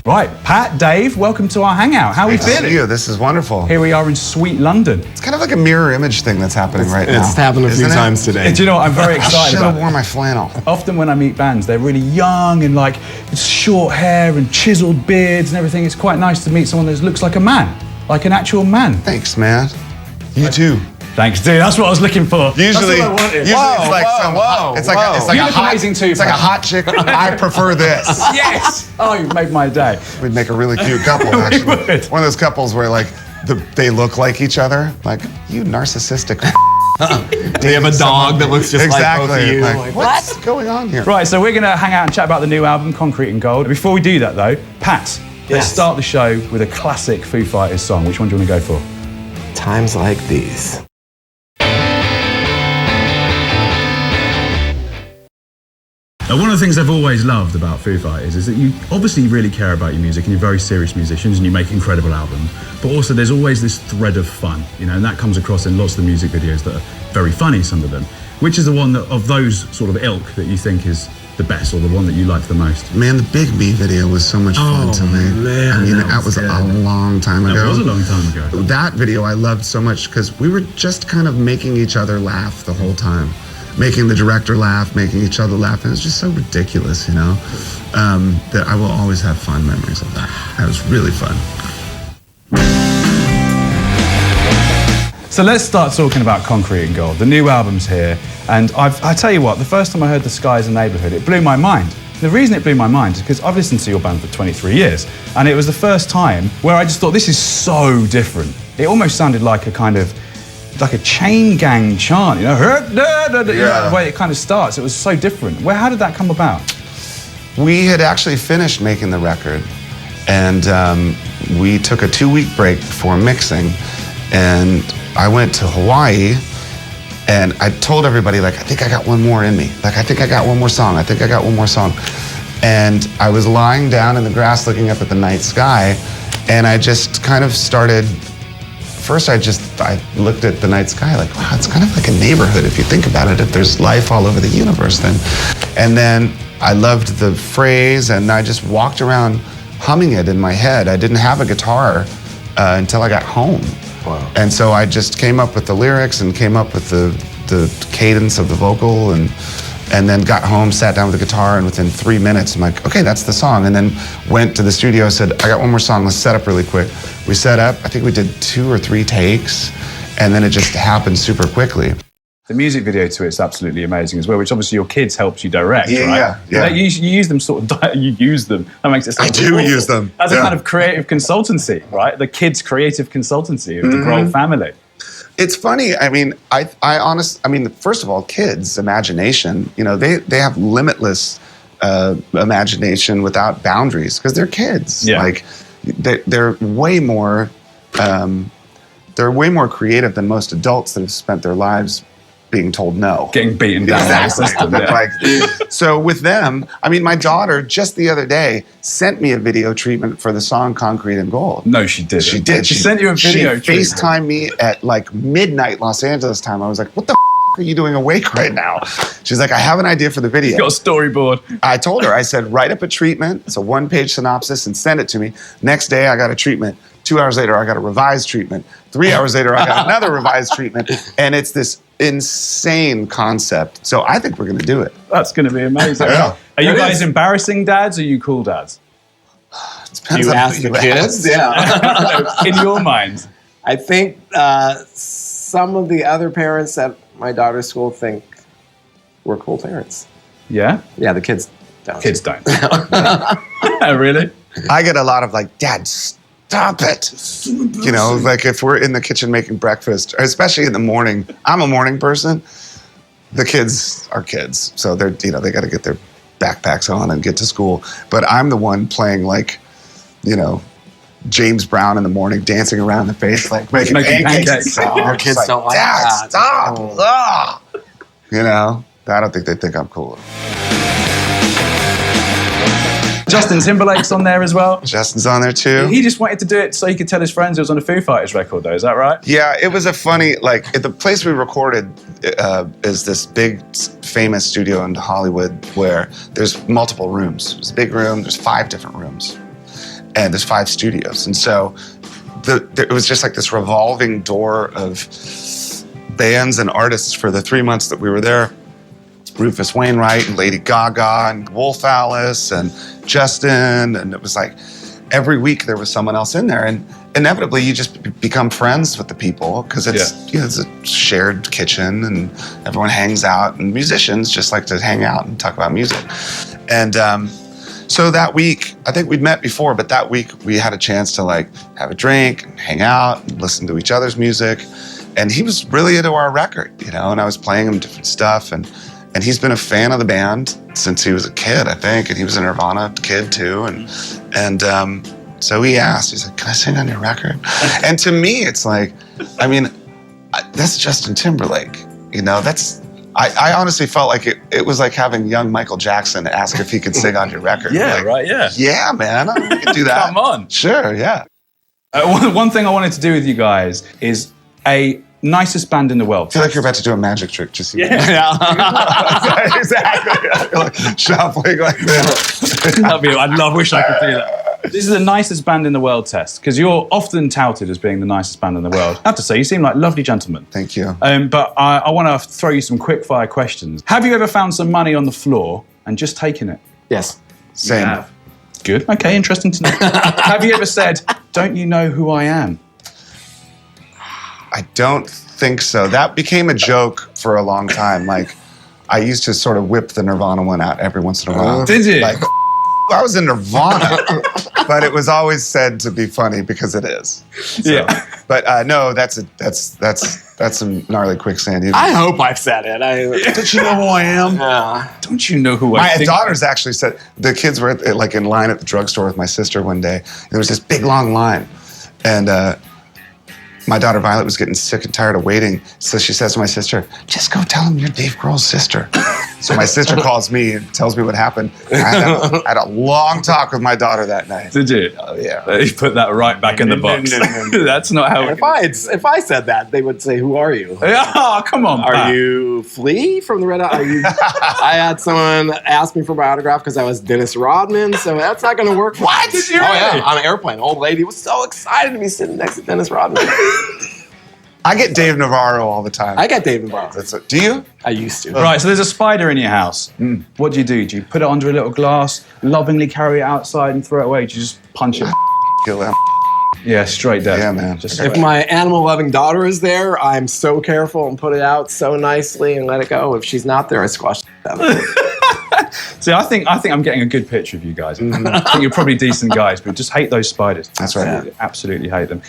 Right, Pat, Dave, welcome to our Hangout. How are we feeling? Thank you. This is wonderful. Here we are in sweet London. It's kind of like a mirror image thing that's happening right now. It's happened a few times today. Do you know what? I'm very excited I should about have worn my flannel. Often when I meet bands, they're really young and like short hair and chiseled beards and everything. It's quite nice to meet someone that looks like a man, like an actual man. Thanks, man. You too. Thanks, dude. That's what I was looking for. Usually, that's what I wanted. it's like a hot chick. I prefer this. Yes. Oh, you made my day. We'd make a really cute couple, actually. One of those couples where like they look like each other. Like, you narcissistic. Do you have a dog that looks just like both of you? Like, what's going on here? Right, so we're gonna hang out and chat about the new album, Concrete and Gold. Before we do that though, Pat, let's start the show with a classic Foo Fighters song. Which one do you want to go for? Times Like These. One of the things I've always loved about Foo Fighters is that you obviously really care about your music and you're very serious musicians and you make incredible albums, but also there's always this thread of fun, you know, and that comes across in lots of the music videos that are very funny, some of them. Which is the one that, of those sort of ilk, that you think is the best or the one that you like the most? Man, the Big Me video was so much fun to me. Man, I mean, that was a long time ago. That was a long time ago. That video I loved so much because we were just kind of making each other laugh the whole time. Making the director laugh, making each other laugh. And it was just so ridiculous, you know, that I will always have fond memories of that. That was really fun. So let's start talking about Concrete and Gold. The new album's here, and I tell you what, the first time I heard The Sky is a Neighborhood, it blew my mind. The reason it blew my mind is because I've listened to your band for 23 years, and it was the first time where I just thought, this is so different. It almost sounded like a kind of, like a chain gang chant, you know, the way it kind of starts. It was so different. How did that come about? We had actually finished making the record, and we took a 2-week break before mixing, and I went to Hawaii, and I told everybody, like, I think I got one more in me. Like, I think I got one more song. I think I got one more song. And I was lying down in the grass looking up at the night sky, and I just kind of started. First, I looked at the night sky like, wow, it's kind of like a neighborhood if you think about it, if there's life all over the universe then. And then I loved the phrase, and I just walked around humming it in my head. I didn't have a guitar until I got home. Wow. And so I just came up with the lyrics and came up with the cadence of the vocal, and then got home, sat down with the guitar, and within 3 minutes, I'm like, okay, that's the song. And then went to the studio, said, I got one more song, let's set up really quick. We set up, I think we did 2 or 3 takes, and then it just happened super quickly. The music video to it's absolutely amazing as well, which obviously your kids helped you direct, right? Yeah. You use them sort of, you use them. That makes it sound I do awful. use them. As a kind of creative consultancy, right? The kids' creative consultancy of the Grohl family. It's funny. I mean, first of all, kids' imagination, you know, they have limitless imagination without boundaries because they're kids. Yeah. Like, they're way more creative than most adults that have spent their lives being told no. Getting beaten down by the system. Yeah. Like, so with them, I mean, my daughter just the other day sent me a video treatment for the song Concrete and Gold. No, she did. She did. She sent you a video She FaceTimed me at like midnight Los Angeles time. I was like, what the are you doing awake right now? She's like, I have an idea for the video. She's got a storyboard. I told her, I said, write up a treatment. It's a 1-page synopsis and send it to me. Next day, I got a treatment. 2 hours later, I got a revised treatment. 3 hours later, I got another revised treatment. And it's this insane concept. So I think we're going to do it. That's going to be amazing. Yeah. Are you guys embarrassing dads or are you cool dads? Do you ask the kids? Yeah. In your mind? I think some of the other parents at my daughter's school think we're cool parents. Yeah? Yeah, the kids don't. Kids don't. Really? I get a lot of like, Dad, stop it. You know, like if we're in the kitchen making breakfast, especially in the morning, I'm a morning person. The kids are kids. So they're, you know, they got to get their backpacks on and get to school. But I'm the one playing like, you know, James Brown in the morning, dancing around the face, like making pancakes. Our kids like, don't like Dad, that. stop. Ah. You know, I don't think they think I'm cool. Justin Timberlake's on there as well. Justin's on there too. He just wanted to do it so he could tell his friends it was on a Foo Fighters record though, is that right? Yeah, it was a funny, like, the place we recorded is this big, famous studio in Hollywood where there's multiple rooms. There's a big room, there's 5 different rooms. and there's 5 studios. And so it was just like this revolving door of bands and artists for the 3 months that we were there. Rufus Wainwright and Lady Gaga and Wolf Alice and Justin. And it was like every week there was someone else in there. And inevitably you just become friends with the people because it's a shared kitchen and everyone hangs out, and musicians just like to hang out and talk about music. And so that week, I think we'd met before, but that week we had a chance to like have a drink and hang out and listen to each other's music. And he was really into our record, you know, and I was playing him different stuff. And he's been a fan of the band since he was a kid, I think. And he was a Nirvana kid too. And so he asked, he's like, can I sing on your record? And to me, it's like, I mean, that's Justin Timberlake, you know, I honestly felt like it was like having young Michael Jackson ask if he could sing on your record. Yeah, like, right, yeah. Yeah, man, I can do that. Come on. Sure, yeah. One thing I wanted to do with you guys is a nicest band in the world. I feel like you're about to do a magic trick. Just Yeah. Exactly. Like shuffling like this. I wish I could do that. This is the nicest band in the world test, because you're often touted as being the nicest band in the world. I have to say, you seem like lovely gentlemen. Thank you. But I want to throw you some quick fire questions. Have you ever found some money on the floor and just taken it? Yes. Same. Yeah. Good. Okay, interesting to know. Have you ever said, don't you know who I am? I don't think so. That became a joke for a long time. Like, I used to sort of whip the Nirvana one out every once in a while. Did you? Like, I was in Nirvana, but it was always said to be funny because it is. So, Yeah. But no, that's some gnarly quicksand. I hope I've said it. Don't you know who I am? Don't you know who I My think? daughters actually said, the kids were like in line at the drugstore with my sister one day. There was this big long line, and my daughter Violet was getting sick and tired of waiting, so she says to my sister, just go tell him you're Dave Grohl's sister. So my sister calls me and tells me what happened. I had a long talk with my daughter that night. Did you? Oh, yeah. You put that right back in the box. That's not how it If I said that, they would say, "Who are you? Oh, come on, Are Pat. you Flea from the Red Hot? Are you?" I had someone ask me for my autograph because I was Dennis Rodman, so that's not going to work. What? Did you? Oh yeah, on an airplane. Old lady was so excited to be sitting next to Dennis Rodman. I get Dave Navarro all the time. I got Dave Navarro. Do you? I used to. Right, so there's a spider in your house. What do? Do you put it under a little glass, lovingly carry it outside and throw it away? Do you just punch it? Kill him. Yeah, straight dead. Yeah, man. Just If my animal-loving daughter is there, I'm so careful and put it out so nicely and let it go. If she's not there, I squash it. See, I think I'm getting a good picture of you guys. I think you're probably decent guys, but just hate those spiders. That's right. Absolutely hate them.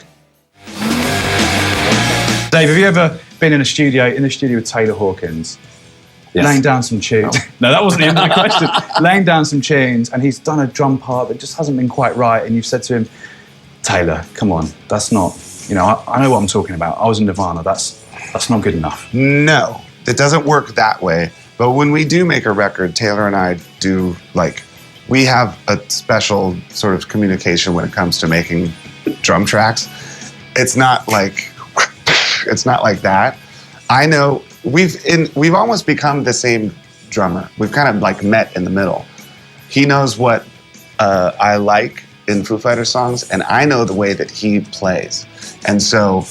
Dave, have you ever been in the studio with Taylor Hawkins? Yes. Laying down some tunes. No, that wasn't even my question. Laying down some tunes, and he's done a drum part that just hasn't been quite right, and you've said to him, Taylor, come on, that's not, you know, I know what I'm talking about. I was in Nirvana, that's not good enough. No, it doesn't work that way. But when we do make a record, Taylor and I do, like, we have a special sort of communication when it comes to making drum tracks. It's not like that. I know we've almost become the same drummer. We've kind of like met in the middle. He knows what I like in Foo Fighters songs, and I know the way that he plays. And so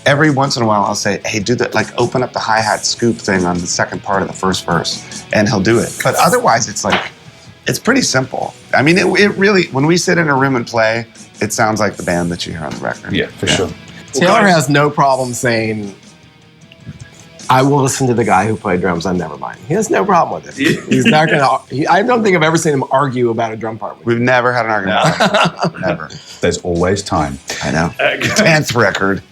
every once in a while I'll say, hey, do that, like open up the hi-hat scoop thing on the second part of the first verse, and he'll do it. But otherwise it's pretty simple. I mean, it really, when we sit in a room and play, it sounds like the band that you hear on the record. Yeah, for sure. Taylor has no problem saying, I will listen to the guy who played drums on Nevermind. He has no problem with it. He's not going to, I don't think I've ever seen him argue about a drum part with me. We've never had an argument. Never. There's always time. I know. 10th record.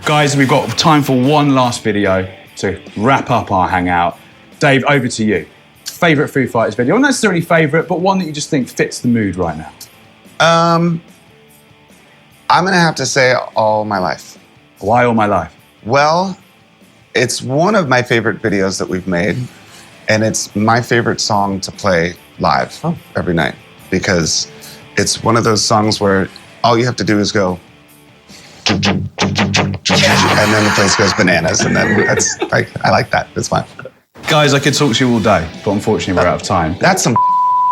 Guys, we've got time for one last video to wrap up our hangout. Dave, over to you. Favorite Foo Fighters video? Not necessarily favorite, but one that you just think fits the mood right now. I'm going to have to say All My Life. Why All My Life? Well, it's one of my favorite videos that we've made, and it's my favorite song to play live every night, because it's one of those songs where all you have to do is go, and then the place goes bananas, and then that's like, I like that. It's fun. Guys, I could talk to you all day, but unfortunately we're out of time. That's some.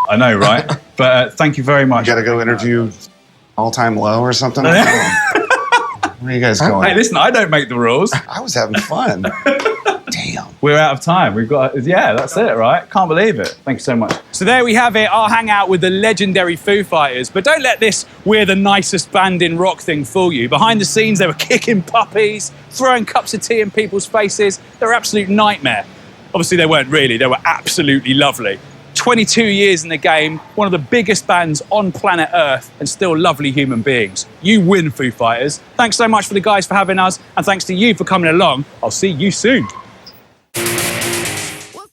I know, right? But thank you very much. You got to go interview all-time low or something? Where are you guys going? Hey, listen, I don't make the rules. I was having fun. Damn. We're out of time. We've got, yeah, that's it, right? Can't believe it. Thank you so much. So there we have it, our hangout with the legendary Foo Fighters. But don't let this "we're the nicest band in rock" thing fool you. Behind the scenes, they were kicking puppies, throwing cups of tea in people's faces. They were an absolute nightmare. Obviously, they weren't really. They were absolutely lovely. 22 years in the game, one of the biggest bands on planet Earth, and still lovely human beings. You win, Foo Fighters. Thanks so much for the guys for having us, and thanks to you for coming along. I'll see you soon.